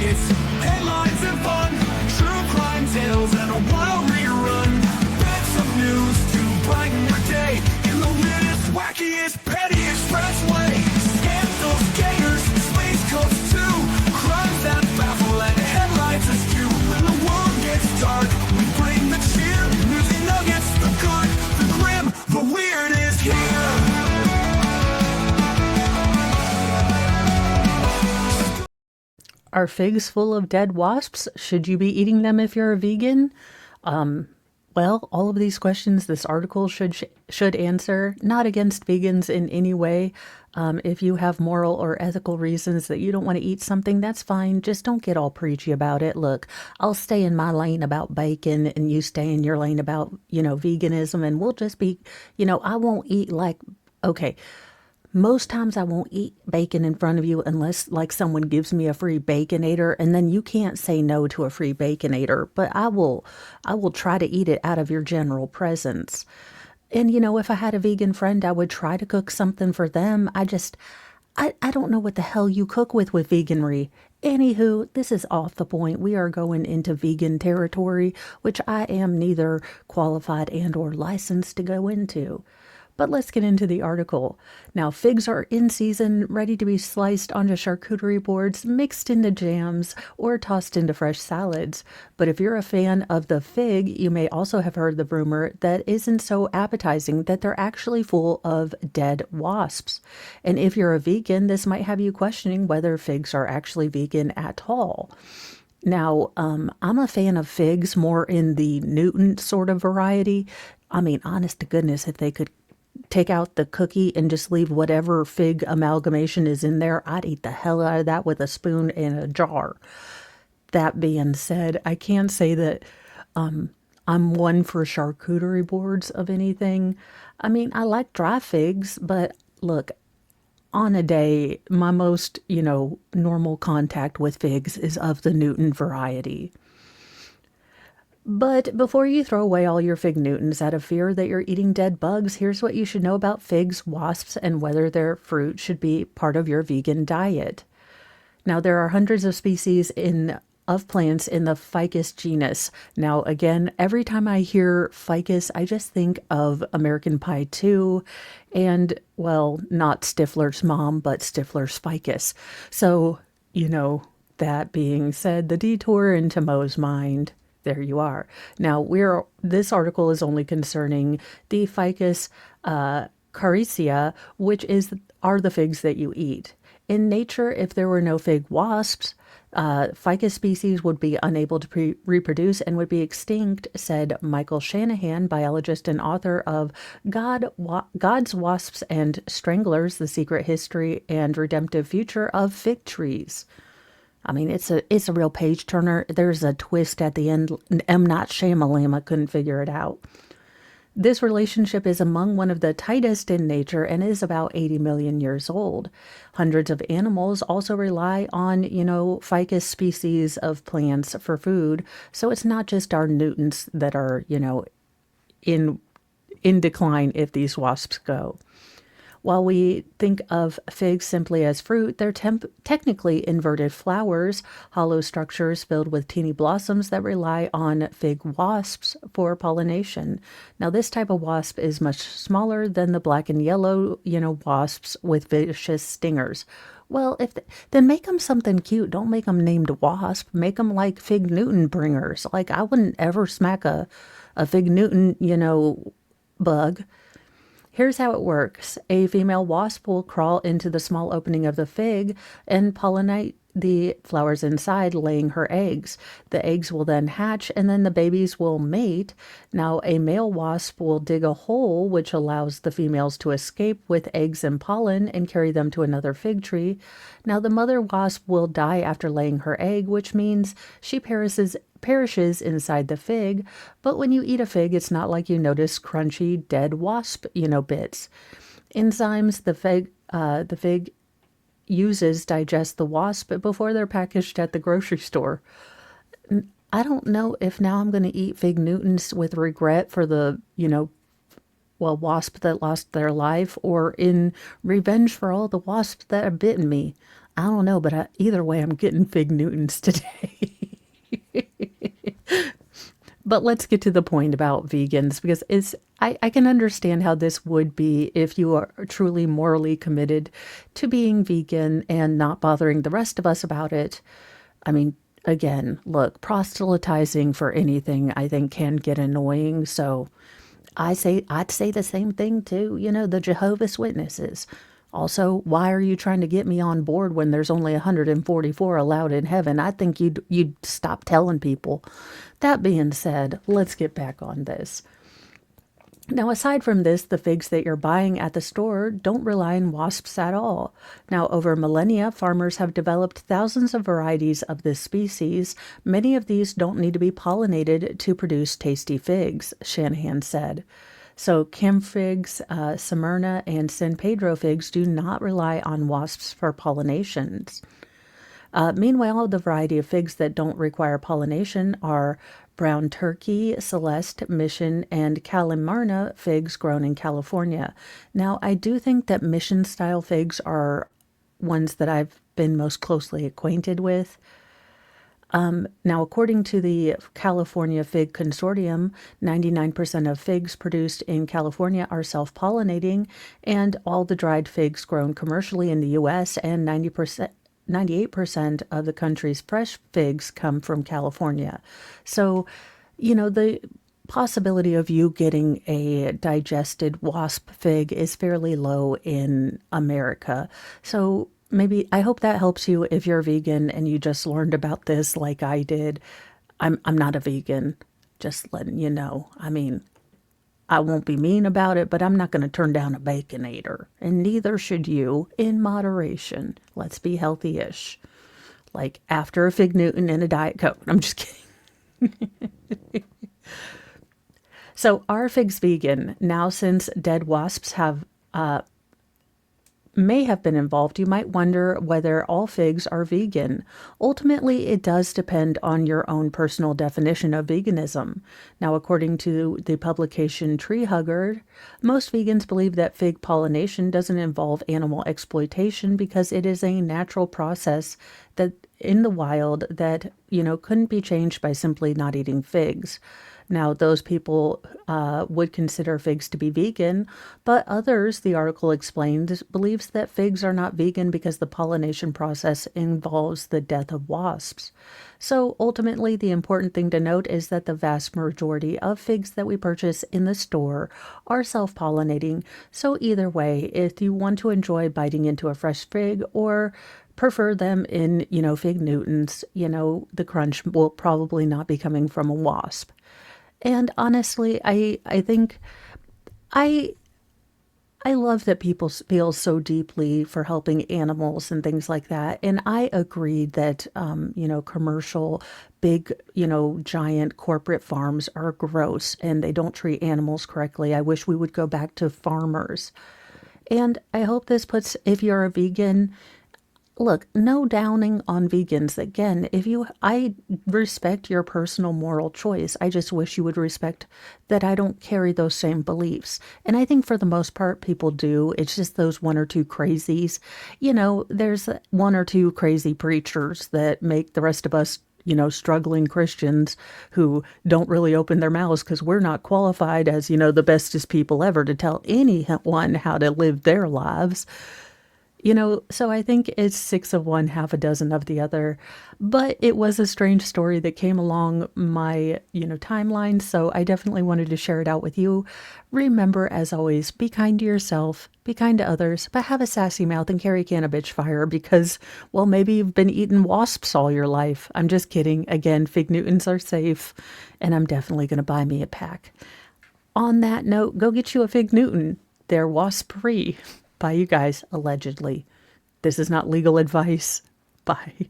It's headlines and fun, true crime tales and a wild rerun. Bits of news to brighten your day in the latest, wackiest, petty expressway. Scandals, gators, space coast too, crimes that baffle and headlines askew. When the world gets dark, we bring the cheer. Newsy Nuggets, the good, the grim, the weird is here. Are figs full of dead wasps? Should you be eating them if you're a vegan? Well, all of these questions this article should answer. Not against vegans in any way. If you have moral or ethical reasons that you don't want to eat something, that's fine. Just don't get all preachy about it. Look, I'll stay in my lane about bacon and you stay in your lane about, veganism, and we'll just be, I won't eat okay. Most times I won't eat bacon in front of you unless someone gives me a free Baconator, and then you can't say no to a free Baconator, but I will try to eat it out of your general presence. And if I had a vegan friend, I would try to cook something for them. I don't know what the hell you cook with veganry. Anywho, this is off the point. We are going into vegan territory, which I am neither qualified and or licensed to go into. But let's get into the article. Now, figs are in season, ready to be sliced onto charcuterie boards, mixed into jams, or tossed into fresh salads. But if you're a fan of the fig, you may also have heard the rumor that isn't so appetizing that they're actually full of dead wasps. And if you're a vegan, this might have you questioning whether figs are actually vegan at all. Now, I'm a fan of figs more in the Newton sort of variety. I mean, honest to goodness, if they could take out the cookie and just leave whatever fig amalgamation is in there, I'd eat the hell out of that with a spoon and a jar. That being said, I can't say that I'm one for charcuterie boards of anything. I mean, I like dry figs, but look, on a day, my most, normal contact with figs is of the Newton variety. But before you throw away all your fig Newtons out of fear that you're eating dead bugs, here's what you should know about figs, wasps, and whether their fruit should be part of your vegan diet. Now, there are hundreds of species of plants in the ficus genus. Now, again, every time I hear ficus, I just think of American Pie 2 and, well, not Stifler's mom, but Stifler's ficus. So, that being said, the detour into Moe's mind. There you are. Now, this article is only concerning the ficus caricia, which are the figs that you eat. In nature, if there were no fig wasps, ficus species would be unable to reproduce and would be extinct, said Michael Shanahan, biologist and author of God's Wasps and Stranglers, The Secret History and Redemptive Future of Fig Trees. I mean, it's a real page turner. There's a twist at the end. M. Night Shyamalan couldn't figure it out. This relationship is among one of the tightest in nature and is about 80 million years old. Hundreds of animals also rely on, ficus species of plants for food. So it's not just our Newtons that are, in decline if these wasps go. While we think of figs simply as fruit, they're technically inverted flowers, hollow structures filled with teeny blossoms that rely on fig wasps for pollination. Now, this type of wasp is much smaller than the black and yellow, wasps with vicious stingers. Well, then make them something cute. Don't make them named wasp. Make them like fig Newton bringers. Like, I wouldn't ever smack a fig Newton, bug. Here's how it works. A female wasp will crawl into the small opening of the fig and pollinate the flowers inside, laying her eggs. The eggs will then hatch and then the babies will mate. Now, a male wasp will dig a hole which allows the females to escape with eggs and pollen and carry them to another fig tree. Now, the mother wasp will die after laying her egg, which means she perishes inside the fig, but when you eat a fig, it's not like you notice crunchy dead wasp, bits. Enzymes the fig uses digest the wasp before they're packaged at the grocery store. I don't know if now I'm going to eat fig Newtons with regret for the, wasp that lost their life, or in revenge for all the wasps that have bitten me. I don't know, but either way, I'm getting fig Newtons today. But let's get to the point about vegans because I can understand how this would be if you are truly morally committed to being vegan and not bothering the rest of us about it. I mean, again, look, proselytizing for anything I think can get annoying. So I'd say the same thing too, the Jehovah's Witnesses. Also, why are you trying to get me on board when there's only 144 allowed in heaven? I think you'd stop telling people. That being said, let's get back on this. Now, aside from this, the figs that you're buying at the store don't rely on wasps at all. Now, over millennia, farmers have developed thousands of varieties of this species. Many of these don't need to be pollinated to produce tasty figs, Shanahan said. So, Kim figs, Smyrna, and San Pedro figs do not rely on wasps for pollinations. Meanwhile, the variety of figs that don't require pollination are brown turkey, Celeste, Mission, and Calamarna figs grown in California. Now, I do think that Mission style figs are ones that I've been most closely acquainted with. Now, according to the California Fig Consortium, 99% of figs produced in California are self-pollinating, and all the dried figs grown commercially in the U.S. and 98% of the country's fresh figs come from California. So, the possibility of you getting a digested wasp fig is fairly low in America. So, maybe I hope that helps you if you're vegan and you just learned about this like I did. I'm not a vegan, just letting you know. I mean, I won't be mean about it, but I'm not going to turn down a baconator. And neither should you, in moderation. Let's be healthy-ish. Like after a Fig Newton and a Diet Coke. I'm just kidding. So are figs vegan? Now, since dead wasps may have been involved, you might wonder whether all figs are vegan. Ultimately, it does depend on your own personal definition of veganism. Now, according to the publication Tree Hugger, most vegans believe that fig pollination doesn't involve animal exploitation because it is a natural process that in the wild that, couldn't be changed by simply not eating figs. Now, those people would consider figs to be vegan, but others, the article explained, believes that figs are not vegan because the pollination process involves the death of wasps. So ultimately, the important thing to note is that the vast majority of figs that we purchase in the store are self-pollinating. So either way, if you want to enjoy biting into a fresh fig or prefer them in, Fig Newtons, the crunch will probably not be coming from a wasp. And honestly, I think I love that people feel so deeply for helping animals and things like that. And I agree that, commercial, big, giant corporate farms are gross and they don't treat animals correctly. I wish we would go back to farmers. And I hope this puts, if you're a vegan, look, no downing on vegans. Again, I respect your personal moral choice. I just wish you would respect that I don't carry those same beliefs. And I think for the most part, people do. It's just those one or two crazies. There's one or two crazy preachers that make the rest of us, struggling Christians who don't really open their mouths because we're not qualified as, the bestest people ever to tell anyone how to live their lives. So I think it's 6 of one, half a dozen of the other. But it was a strange story that came along my, timeline. So I definitely wanted to share it out with you. Remember, as always, be kind to yourself, be kind to others, but have a sassy mouth and carry a can of bitch fire because, well, maybe you've been eating wasps all your life. I'm just kidding. Again, Fig Newtons are safe, and I'm definitely going to buy me a pack. On that note, go get you a Fig Newton. They're wasp-free. By you guys, allegedly. This is not legal advice. Bye.